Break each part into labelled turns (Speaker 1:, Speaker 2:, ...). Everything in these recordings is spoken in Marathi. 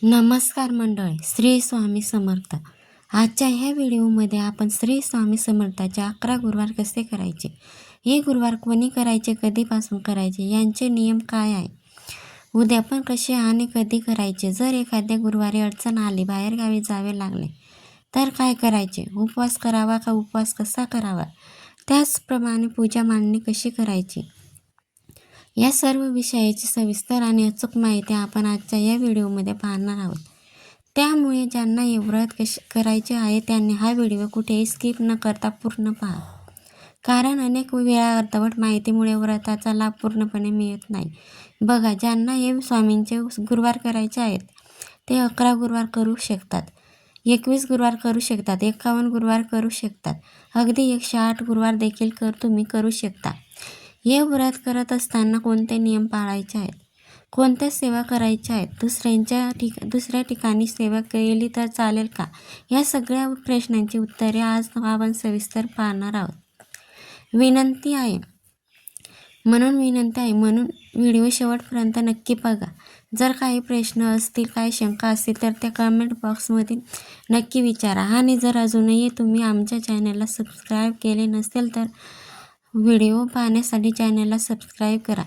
Speaker 1: नमस्कार मंडळी, श्री स्वामी समर्थ. आजच्या ह्या व्हिडिओमध्ये आपण श्री स्वामी समर्थाचे 11 गुरुवार कसे करायचे, हे गुरुवार कोणी करायचे, कधीपासून करायचे, यांचे नियम काय आहे, उद्यापन कसे आणि कधी करायचे, जर एखाद्या गुरुवारी अडचण आली, बाहेरगावी जावे लागले तर काय करायचे, उपवास करावा का उपवास कसा करावा, त्याचप्रमाणे पूजा मांडणी कशी करायची, या सर्व विषयाची सविस्तर आणि अचूक माहिती आपण आजच्या या व्हिडिओमध्ये पाहणार आहोत. त्यामुळे ज्यांना हे व्रत करायचे आहे त्यांनी हा व्हिडिओ कुठेही स्किप न करता पूर्ण पहा. कारण अनेक वेळा अर्धवट माहितीमुळे व्रताचा लाभ पूर्णपणे मिळत नाही. बघा, ज्यांना हे स्वामींचे गुरुवार करायचे आहेत ते 11 गुरुवार करू शकतात, 21 गुरुवार करू शकतात, 51 गुरुवार करू शकतात, अगदी 108 गुरुवार देखील तुम्ही करू शकता. हे व्रत करत असताना कोणते नियम पाळायचे आहेत, कोणत्या सेवा करायच्या आहेत, दुसऱ्या ठिकाणी सेवा केली तर चालेल का, या सगळ्या प्रश्नांची उत्तरे आज आपण सविस्तर पाहणार आहोत. विनंती आहे म्हणून व्हिडिओ शेवटपर्यंत नक्की बघा. जर काही प्रश्न असतील, काही शंका असतील तर त्या कमेंट बॉक्समध्ये नक्की विचारा. आणि जर अजूनही तुम्ही आमच्या चॅनलला सबस्क्राईब केले नसेल तर व्हिडिओ पाहण्यासाठी चॅनलला सबस्क्राईब करा,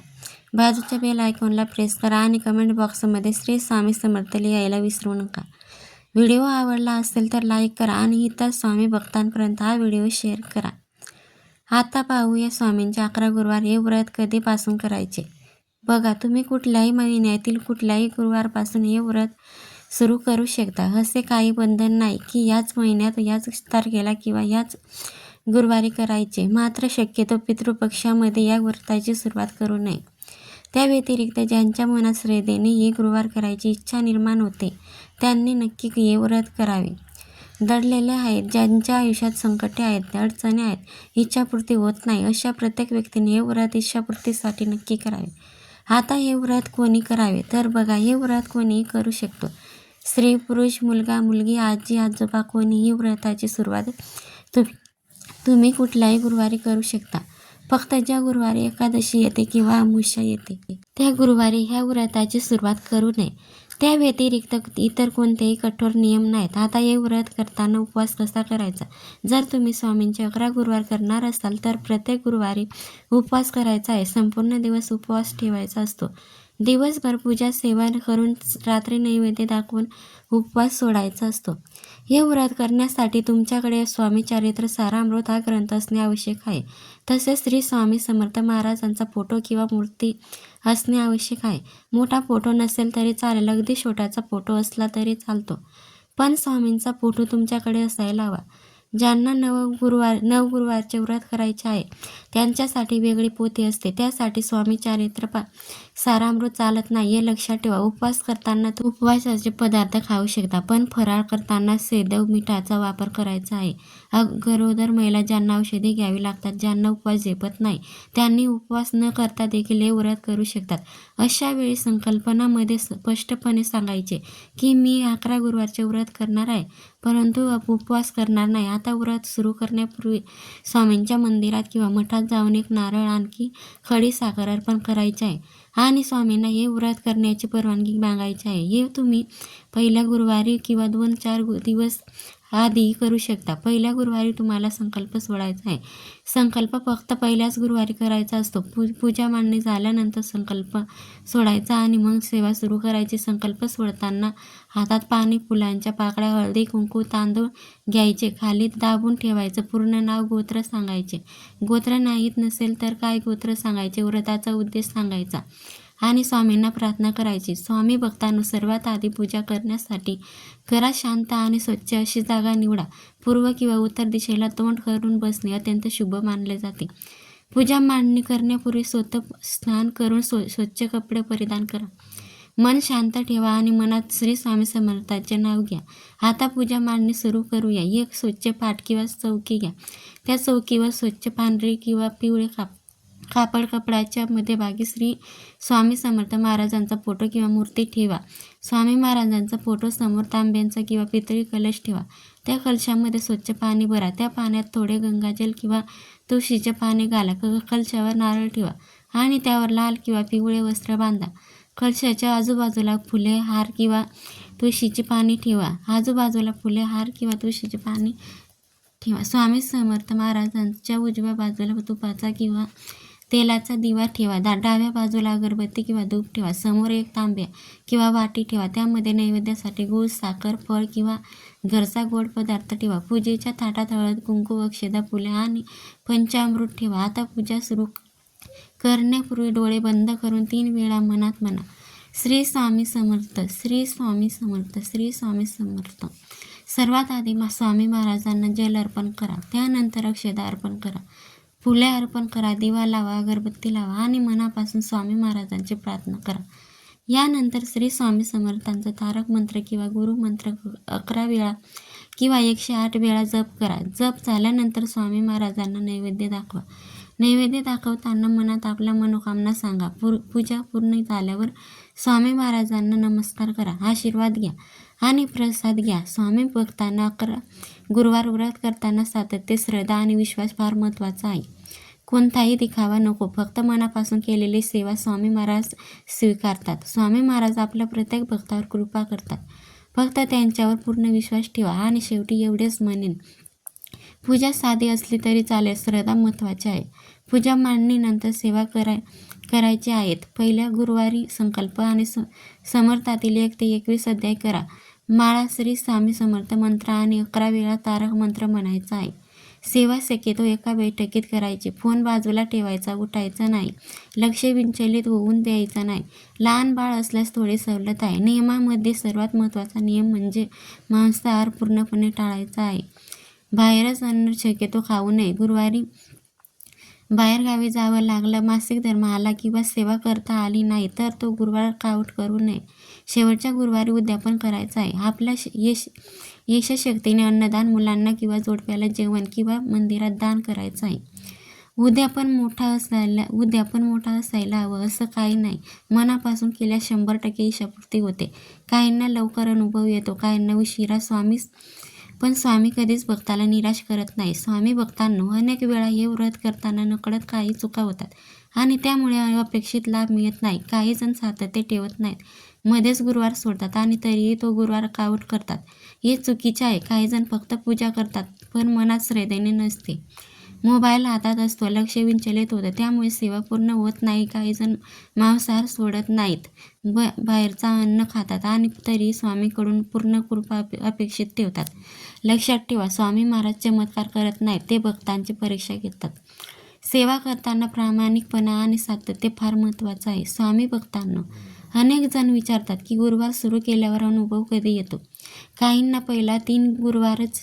Speaker 1: बाजूच्या बेल आयकॉनला प्रेस करा आणि कमेंट बॉक्समध्ये श्री स्वामी समर्थ लिहायला विसरू नका. व्हिडिओ आवडला असेल तर लाईक करा आणि इतर स्वामी भक्तांपर्यंत हा व्हिडिओ शेअर करा. आता पाहूया स्वामींचे 11 गुरुवार हे व्रत कधीपासून करायचे. बघा, तुम्ही कुठल्याही महिन्यातील कुठल्याही गुरुवारपासून हे व्रत सुरू करू शकता. असे काही बंधन नाही की याच महिन्यात, याच तारखेला किंवा याच गुरुवारी करायचे. मात्र शक्यतो पितृपक्षामध्ये या व्रताची सुरुवात करू नये. त्या व्यतिरिक्त ज्यांच्या मनात श्रद्धेने हे गुरुवार करायची इच्छा निर्माण होते त्यांनी नक्की हे व्रत करावे. दडलेले आहेत, ज्यांच्या आयुष्यात संकटे आहेत, अडचणी आहेत, इच्छापूर्ती होत नाही, अशा प्रत्येक व्यक्तीने हे व्रत इच्छापूर्तीसाठी नक्की करावे. आता हे व्रत कोणी करावे तर बघा, हे व्रत कोणीही करू शकतो. स्त्री, पुरुष, मुलगा, मुलगी, आजी, आजोबा, कोणीही व्रताची सुरुवात तुम्ही कुठल्याही गुरुवारी करू शकता. फक्त ज्या गुरुवारी एकादशी येते किंवा अमावस्या येते त्या गुरुवारी ह्या व्रताची सुरुवात करू नये. त्या व्यतिरिक्त इतर कोणतेही कठोर नियम नाहीत. आता हे व्रत करताना उपवास कसा करायचा, जर तुम्ही स्वामींचे 11 गुरुवार करणार असाल तर प्रत्येक गुरुवारी उपवास करायचा आहे. संपूर्ण दिवस उपवास ठेवायचा असतो. दिवसभर पूजा सेवा करून रात्री नैवेद्य दाखवून उपवास सोडायचा असतो. हे व्रत करण्यासाठी तुमच्याकडे स्वामी चरित्र सारामृत हा ग्रंथ असणे आवश्यक आहे. तसेच श्री स्वामी समर्थ महाराजांचा फोटो किंवा मूर्ती असणे आवश्यक आहे. मोठा फोटो नसेल तरी चालेल, अगदी छोटासा फोटो असला तरी चालतो, पण स्वामींचा फोटो तुमच्याकडे असायला हवा. ज्यांना 9 गुरुवारचे व्रत करायचे आहे त्यांच्यासाठी वेगळी पोथी असते. त्यासाठी स्वामी चरित्र सारामृत चालत नाही, हे लक्षात ठेवा. उपवास करताना उपवासाचे पदार्थ खाऊ शकता, पण फराळ करताना सैंधव मिठाचा वापर करायचा आहे. गरोदर महिला, ज्यांना औषधी घ्यावी लागतात, ज्यांना उपवास झेपत नाही, त्यांनी उपवास न करता देखील हे व्रत करू शकतात. अशा वेळी संकल्पनामध्ये स्पष्टपणे सांगायचे की मी 11 गुरुवारचे व्रत करणार आहे, परंतु उपवास करणार नाही. आता व्रत सुरू करण्यापूर्वी स्वामींच्या मंदिरात किंवा मठात जाऊन एक नारळ, आणखी खडी साखर अर्पण करायचे आहे आणि स्वामींना हे व्रत करण्याची परवानगी मागायची आहे. हे तुम्ही पहिल्या गुरुवारी किंवा 2-4 दिवस आधी करू शकता. पहिल्या गुरुवारी तुम्हाला संकल्प सोडायचा आहे. संकल्प फक्त पहिल्याच गुरुवारी करायचा असतो. पूजा मांडणी झाल्यानंतर संकल्प सोडायचा आणि मग सेवा सुरू करायची. संकल्प सोडताना हातात पाणी, फुलांच्या पाकळ्या, हळदी, कुंकू, तांदूळ घ्यायचे, खाली दाबून ठेवायचं. पूर्ण नाव, गोत्र सांगायचे. गोत्र नाहीत नसेल तर काय गोत्र सांगायचे, व्रताचा उद्देश सांगायचा आणि स्वामींना प्रार्थना करायची. स्वामी भक्तांनो, सर्वात आधी पूजा करण्यासाठी घरात शांत आणि स्वच्छ अशी जागा निवडा. पूर्व किंवा उत्तर दिशेला तोंड करून बसणे अत्यंत शुभ मानले जाते. पूजा मांडणी करण्यापूर्वी स्वतः स्नान करून स्वच्छ कपडे परिधान करा. मन शांत ठेवा आणि मनात श्री स्वामी समर्थांचे नाव घ्या. आता पूजा मांडणी सुरू करूया. एक स्वच्छ पाट किंवा चौकी घ्या. त्या चौकीवर स्वच्छ पांढरे किंवा पिवळे कापड कपड्याच्या मध्यभागी श्री स्वामी समर्थ महाराजांचा फोटो किंवा मूर्ती ठेवा. स्वामी महाराजांचा फोटो समोर तांब्यांचा किंवा पितळी कलश ठेवा. त्या कलशामध्ये स्वच्छ पाणी भरा. त्या पाण्यात थोडे गंगाजल किंवा तुळशीचे पाने घाला. कलशावर नारळ ठेवा आणि त्यावर लाल किंवा पिवळे वस्त्र बांधा. कलशाच्या आजूबाजूला फुले, हार किंवा तुळशीची पाने ठेवा. आजूबाजूला फुले, हार किंवा तुळशीची पाने ठेवा. स्वामी समर्थ महाराजांच्या उजव्या बाजूला तुपाचा किंवा तेलाचा दिवा ठेवा. डाव्या बाजूला अगरबत्ती किंवा धूप ठेवा. समोर एक तांब्या किंवा वाटी ठेवा. त्यामध्ये नैवेद्यासाठी गूळ, साखर, फळ किंवा घरचा गोड पदार्थ ठेवा. पूजेच्या ताटात हळद, कुंकू, अक्षता, फुले आणि पंचामृत ठेवा. आता पूजा सुरू करण्यापूर्वी डोळे बंद करून 3 वेळा मनात म्हणा, श्री स्वामी समर्थ, श्री स्वामी समर्थ, श्री स्वामी समर्थ. सर्वात आधी स्वामी महाराजांना जल अर्पण करा. त्यानंतर अक्षता अर्पण करा, फुले अर्पण करा, दिवा लावा, अगरबत्ती लावा आणि मनापासून स्वामी महाराजांची प्रार्थना करा. यानंतर श्री स्वामी समर्थांचा तारक मंत्र किंवा गुरुमंत्र 11 वेळा किंवा 108 वेळा जप करा. जप झाल्यानंतर स्वामी महाराजांना नैवेद्य दाखवा. नैवेद्य दाखवताना मनात आपल्या मनोकामना सांगा. पूजा पूर्ण झाल्यावर स्वामी महाराजांना नमस्कार करा, आशीर्वाद घ्या आणि प्रसाद घ्या. स्वामी भक्तांना 11 गुरुवार व्रत करताना सातत्य, श्रद्धा आणि विश्वास फार महत्त्वाचा आहे. कोणताही दिखावा नको, फक्त मनापासून केलेली सेवा स्वामी महाराज स्वीकारतात. स्वामी महाराज आपल्या प्रत्येक भक्तावर कृपा करतात. फक्त त्यांच्यावर पूर्ण विश्वास ठेवा. आणि शेवटी एवढेच म्हणेन, पूजा साधी असली तरी चालेल, श्रद्धा महत्त्वाची आहे. पूजा मांडणीनंतर सेवा करायची आहेत. पहिल्या गुरुवारी संकल्प आणि समर्थातील 1 ते 21 अध्याय करा. माळा श्री स्वामी समर्थ मंत्र आणि 11 वेळा तारक मंत्र म्हणायचा आहे. सेवा शक्यतो एका बैठकीत करायची. फोन बाजूला ठेवायचा, उठायचा नाही. लक्ष विचलित होऊन द्यायचं नाही. लहान बाळ असल्यास थोडी सवलत आहे. नियमामध्ये सर्वात महत्त्वाचा नियम म्हणजे मांसाहार पूर्णपणे टाळायचा आहे. बाहेरच अन्न शक्यतो खाऊ नये. गुरुवारी बाहेरगावी जावं लागलं, मासिक धर्म आला किंवा सेवा करता आली नाही तर तो गुरुवार काउट करू नये. शेवटच्या गुरुवारी उद्यापन करायचं आहे. आपल्या यशशक्तीने अन्नदान, मुलांना किंवा जोडप्याला जेवण किंवा मंदिरात दान करायचं आहे. उद्यापन मोठा असायला हवं असं काही नाही. मनापासून केल्यास 100% इच्छापूर्ती होते. काहींना लवकर अनुभव येतो, काहींना उशिरा. पण स्वामी कधीच भक्ताला निराश करत नाही. स्वामी भक्तांनो, अनेक वेळा हे व्रत करताना नकळत काही चुका होतात आणि त्यामुळे अपेक्षित लाभ मिळत नाही. काही जण सातत्य ठेवत नाहीत, मध्येच गुरुवार सोडतात आणि तरीही तो गुरुवार काउट करतात. हे चुकीचे आहे. काही जण फक्त पूजा करतात पण मनात श्रद्धेने नसते. मोबाईल हातात असतो, लक्ष विचलित होतं, त्यामुळे सेवा पूर्ण होत नाही. काही जण मांसाहार सोडत नाहीत, बाहेरचा अन्न खातात आणि तरी स्वामीकडून पूर्ण कृपा अपेक्षित ठेवतात. लक्षात ठेवा, स्वामी महाराज चमत्कार करत नाहीत, ते भक्तांची परीक्षा घेतात. सेवा करताना प्रामाणिकपणा आणि सातत्य फार महत्त्वाचं आहे. स्वामी भक्तांनो, अनेक जण विचारतात की गुरुवार सुरू केल्यावर अनुभव कधी येतो. काहींना पहिला 3 गुरुवारच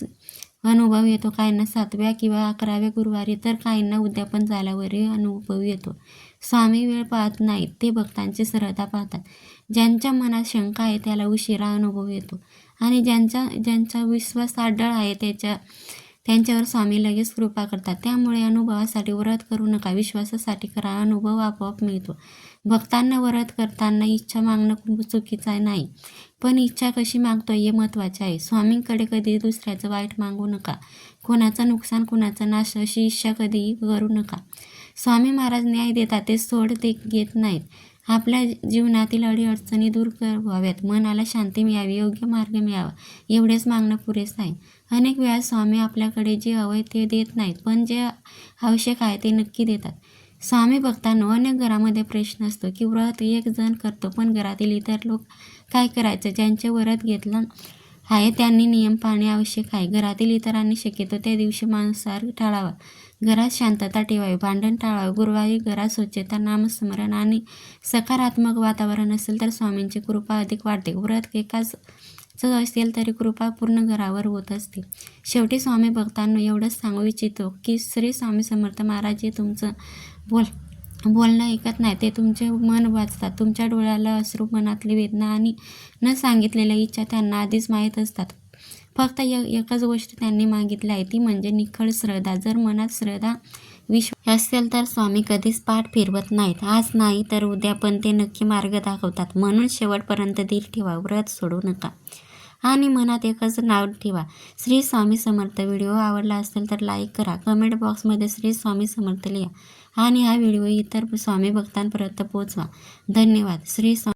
Speaker 1: अनुभव येतो, काहींना 7व्या किंवा 11व्या गुरुवारी, तर काहींना उद्यापन झाल्यावरही अनुभव येतो. स्वामी वेळ पाहत नाहीत, ते भक्तांची श्रद्धा पाहतात. ज्यांच्या मनात शंका आहे त्याला उशिरा अनुभव येतो आणि ज्यांचा विश्वास अढळ आहे त्यांच्यावर स्वामी लगेच कृपा करतात. त्यामुळे अनुभवासाठी व्रत करू नका, विश्वासासाठी करा. अनुभव आपोआप मिळतो. भक्तांना व्रत करताना इच्छा मागणं खूप चुकीचं नाही, पण इच्छा कशी मागतो हे महत्त्वाचे आहे. स्वामींकडे कधी दुसऱ्याचं वाईट मागू नका. कोणाचं नुकसान, कोणाचा नाश अशी इच्छा कधीही करू नका. स्वामी महाराज न्याय देतात, ते सोड घेत नाहीत. आपल्या जीवनातील अडीअडचणी दूर व्हाव्यात, मनाला शांती मिळावी, योग्य मार्ग मिळावा, एवढेच मागणं पुरेसं आहे. अनेक वेळा स्वामी आपल्याकडे जे हवंय ते देत नाहीत, पण जे आवश्यक आहे ते नक्की देतात. स्वामी भक्तांनो, अनेक घरामध्ये प्रश्न असतो की व्रत एक जण करतो पण घरातील इतर लोक काय करायचं. ज्यांचे व्रत घेतलं आहे त्यांनी नियम पाळणे आवश्यक आहे. घरातील इतरांनी शक्यतो त्या दिवशी मांसाहार टाळावा, घरात शांतता ठेवावी, भांडण टाळावे. गुरुवारी घरात स्वच्छता, नामस्मरण आणि सकारात्मक वातावरण असेल तर स्वामींची कृपा अधिक वाढते. व्रत एकाच असेल तरी कृपा पूर्ण घरावर होत असते. शेवटी स्वामी भक्तांनो, एवढंच सांगू इच्छितो की श्री स्वामी समर्थ महाराज हे तुमचं बोलणं ऐकत नाही, ते तुमचे मन वाचतात. तुमच्या डोळ्याला अश्रू, मनातली वेदना आणि न सांगितलेल्या इच्छा त्यांना आधीच माहीत असतात. फक्त एकच गोष्ट त्यांनी मागितली आहे, ती म्हणजे निखळ श्रद्धा. जर मनात श्रद्धा, विश्वास असेल तर स्वामी कधीच पाठ फिरवत नाहीत. आज नाही तर उद्या पण ते नक्की मार्ग दाखवतात. म्हणून शेवटपर्यंत धीर ठेवा, व्रत सोडू नका आणि मनात एकच नाव ठेवा, श्री स्वामी समर्थ. व्हिडिओ आवडला असेल तर लाईक करा, कमेंट बॉक्समध्ये श्री स्वामी समर्थ लिहा आणि हा व्हिडिओ इतर स्वामी भक्तांपर्यंत पोहोचवा. धन्यवाद. श्री स्वामी.